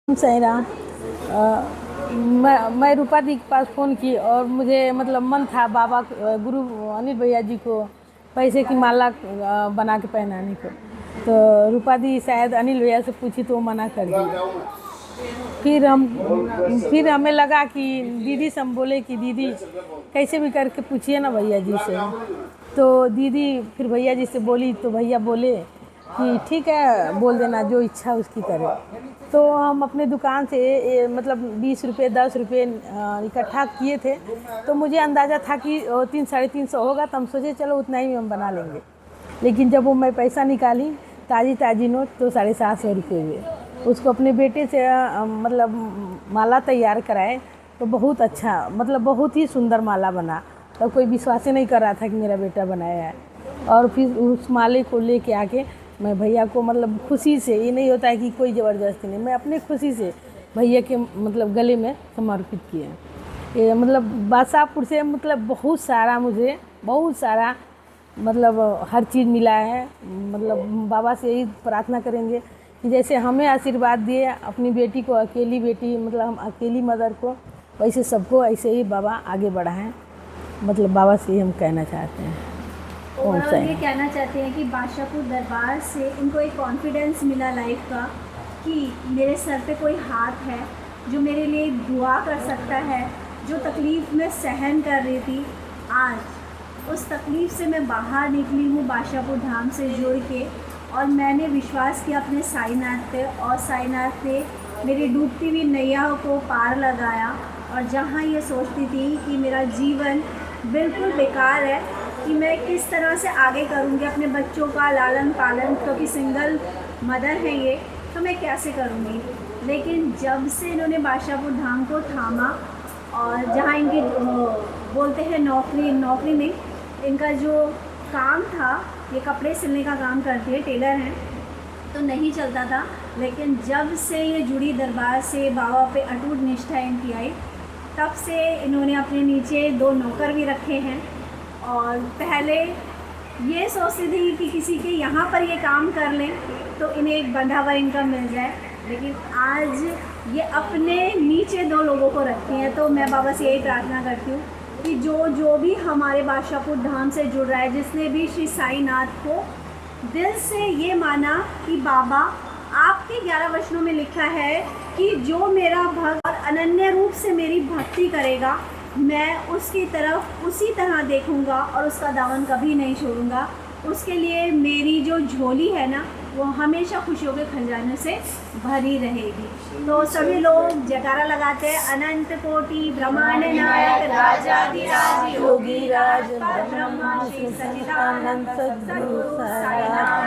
सही रहा। मैं रूपा दी के पास फ़ोन की और मुझे मतलब मन था बाबा गुरु अनिल भैया जी को पैसे की माला बना के पहनाने को। तो रूपा दी शायद अनिल भैया से पूछी तो वो मना कर दी। फिर हमें लगा कि दीदी से हम बोले कि दीदी कैसे भी करके पूछिए ना भैया जी से। तो दीदी फिर भैया जी से बोली तो भैया बोले कि ठीक है बोल देना, जो इच्छा उसकी करे। तो हम अपने दुकान से मतलब 20 रुपये 10 रुपये इकट्ठा किए थे। तो मुझे अंदाज़ा था कि 300-350 होगा, तो हम सोचे चलो उतना ही में हम बना लेंगे। लेकिन जब वो मैं पैसा निकाली ताज़ी ताज़ी नोट तो 750 रुपये हुए। उसको अपने बेटे से मतलब माला तैयार कराए तो बहुत अच्छा, मतलब बहुत ही सुंदर माला बना। तो कोई विश्वास ही नहीं कर रहा था कि मेरा बेटा बनाया है। और फिर उस माले को लेके आके मैं भैया को मतलब खुशी से, ये नहीं होता है कि कोई ज़बरदस्ती नहीं, मैं अपने खुशी से भैया के मतलब गले में समर्पित किए। ये मतलब बादशाहपुर से मतलब बहुत सारा मतलब हर चीज़ मिला है। मतलब बाबा से यही प्रार्थना करेंगे कि जैसे हमें आशीर्वाद दिए अपनी बेटी को, अकेली बेटी मतलब हम अकेली मदर को, वैसे सबको ऐसे ही बाबा आगे बढ़ाएं। मतलब बाबा से ही हम कहना चाहते हैं। और ये कहना चाहते हैं कि बादशाहपुर दरबार से उनको एक कॉन्फिडेंस मिला लाइफ का कि मेरे सर पे कोई हाथ है जो मेरे लिए दुआ कर सकता है। जो तकलीफ़ मैं सहन कर रही थी, आज उस तकलीफ़ से मैं बाहर निकली हूँ बादशाहपुर धाम से जुड़ के। और मैंने विश्वास किया अपने साईनाथ पे, और साईनाथ ने मेरी डूबती हुई नैया को पार लगाया। और जहाँ ये सोचती थी कि मेरा जीवन बिल्कुल बेकार है, कि मैं किस तरह से आगे करूँगी अपने बच्चों का लालन पालन, क्योंकि सिंगल मदर है ये, तो मैं कैसे करूँगी। लेकिन जब से इन्होंने बादशाहपुर धाम को थामा, और जहाँ इनकी बोलते हैं नौकरी नहीं, इनका जो काम था, ये कपड़े सिलने का काम करती है, टेलर हैं, तो नहीं चलता था। लेकिन जब से ये जुड़ी दरबार से, बाबा पे अटूट निष्ठा इनकी आई, तब से इन्होंने अपने नीचे 2 नौकर भी रखे हैं। और पहले ये सोचती थी कि किसी के यहाँ पर ये काम कर लें तो इन्हें एक बंधा हुआ इनकम मिल जाए, लेकिन आज ये अपने नीचे 2 लोगों को रखती हैं। तो मैं बाबा से यही प्रार्थना करती हूँ कि जो भी हमारे बादशाहपुर धाम से जुड़ रहा है, जिसने भी श्री साईनाथ को दिल से ये माना कि बाबा आपके 11 वचनों में लिखा है कि जो मेरा भक्त और अनन्य रूप से मेरी भक्ति करेगा, मैं उसकी तरफ उसी तरह देखूंगा और उसका दामन कभी नहीं छोड़ूंगा। उसके लिए मेरी जो झोली है ना, वो हमेशा खुशियों के खजाने से भरी रहेगी। तो सभी लोग जयकारा लगाते हैं। अनंत कोटि ब्रह्मांड नायक राजाधिराज योगी राज ब्रह्मा श्री सच्चिदानंद सद्गुरु साईनाथ